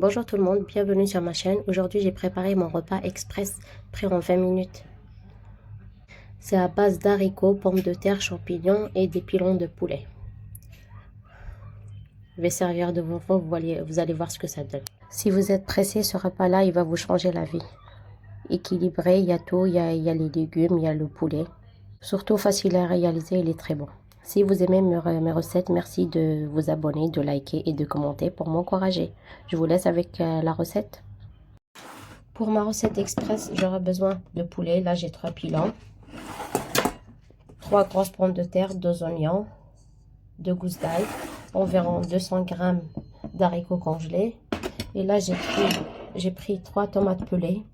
Bonjour tout le monde, bienvenue sur ma chaîne. Aujourd'hui j'ai préparé mon repas express prêt en 20 minutes. C'est à base d'haricots, pommes de terre, champignons et des pilons de poulet. Je vais servir devant vous, vous allez voir ce que ça donne. Si vous êtes pressé, ce repas-là, il va vous changer la vie. Équilibré, il y a tout, il y a les légumes, il y a le poulet. Surtout facile à réaliser, il est très bon. Si vous aimez mes recettes, merci de vous abonner, de liker et de commenter pour m'encourager. Je vous laisse avec la recette. Pour ma recette express, j'aurai besoin de poulet. Là, j'ai 3 pilons, 3 grosses pommes de terre, 2 oignons, 2 gousses d'ail, environ 200 g d'haricots congelés. Et là, j'ai pris 3 tomates pelées.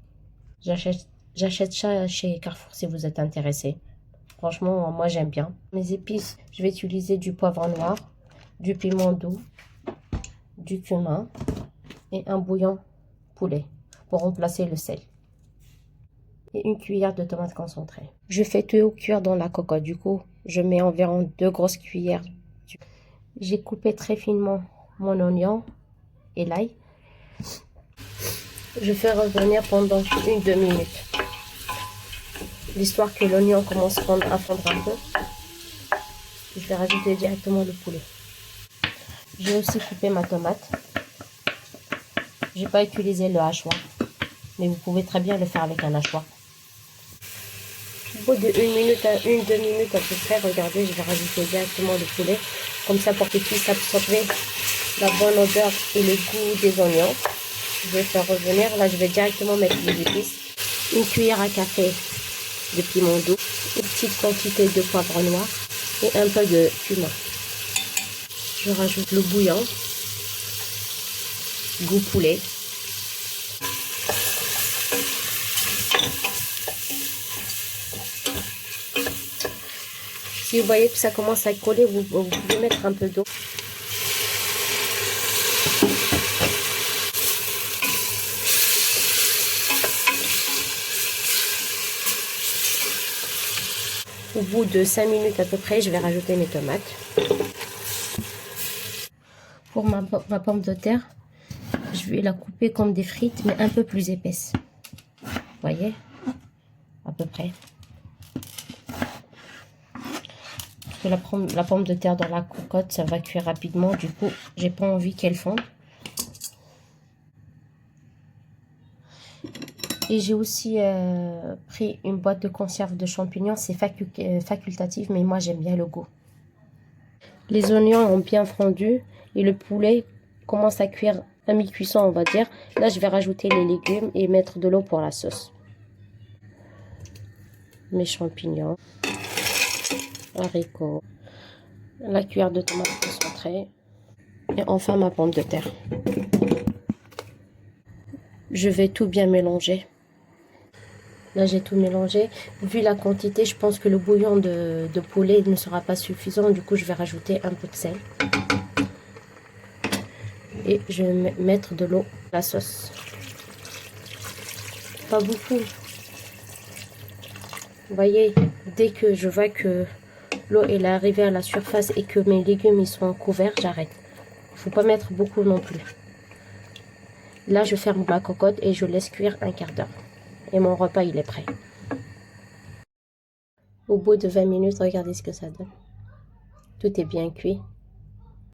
J'achète ça chez Carrefour si vous êtes intéressé. Franchement, moi, j'aime bien. Mes épices, je vais utiliser du poivre noir, du piment doux, du cumin et un bouillon poulet pour remplacer le sel. Et une cuillère de tomate concentrée. Je fais tout cuire dans la cocotte. Du coup, je mets environ 2 grosses cuillères. J'ai coupé très finement mon oignon et l'ail. Je fais revenir pendant une demi-minute. L'histoire que l'oignon commence à fondre un peu. Je vais rajouter directement le poulet. J'ai aussi coupé ma tomate. J'ai pas utilisé le hachoir, mais vous pouvez très bien le faire avec un hachoir. Au bout de une demi-minute à peu près, regardez, je vais rajouter directement le poulet, comme ça pour qu'il puisse absorber la bonne odeur et le goût des oignons. Je vais faire revenir, là je vais directement mettre les épices, une cuillère à café de piment doux, une petite quantité de poivre noir et un peu de cumin. Je rajoute le bouillon, goût poulet. Si vous voyez que ça commence à coller, vous pouvez mettre un peu d'eau. Au bout de 5 minutes à peu près, je vais rajouter mes tomates. Pour ma pomme de terre, je vais la couper comme des frites, mais un peu plus épaisse. Vous voyez, à peu près. Parce que la pomme de terre dans la cocotte, ça va cuire rapidement. Du coup, j'ai pas envie qu'elle fonde. Et j'ai aussi pris une boîte de conserve de champignons. C'est facultatif, mais moi j'aime bien le goût. Les oignons ont bien fondu et le poulet commence à cuire à mi-cuisson, on va dire. Là, je vais rajouter les légumes et mettre de l'eau pour la sauce. Mes champignons, haricots, la cuillère de tomate concentrée et enfin ma pomme de terre. Je vais tout bien mélanger. Là, j'ai tout mélangé. Vu la quantité, je pense que le bouillon de poulet ne sera pas suffisant. Du coup, je vais rajouter un peu de sel. Et je vais mettre de l'eau, la sauce. Pas beaucoup. Vous voyez, dès que je vois que l'eau est arrivée à la surface et que mes légumes ils sont couverts, j'arrête. Il ne faut pas mettre beaucoup non plus. Là, je ferme ma cocotte et je laisse cuire un quart d'heure. Et mon repas, il est prêt. Au bout de 20 minutes, regardez ce que ça donne. Tout est bien cuit.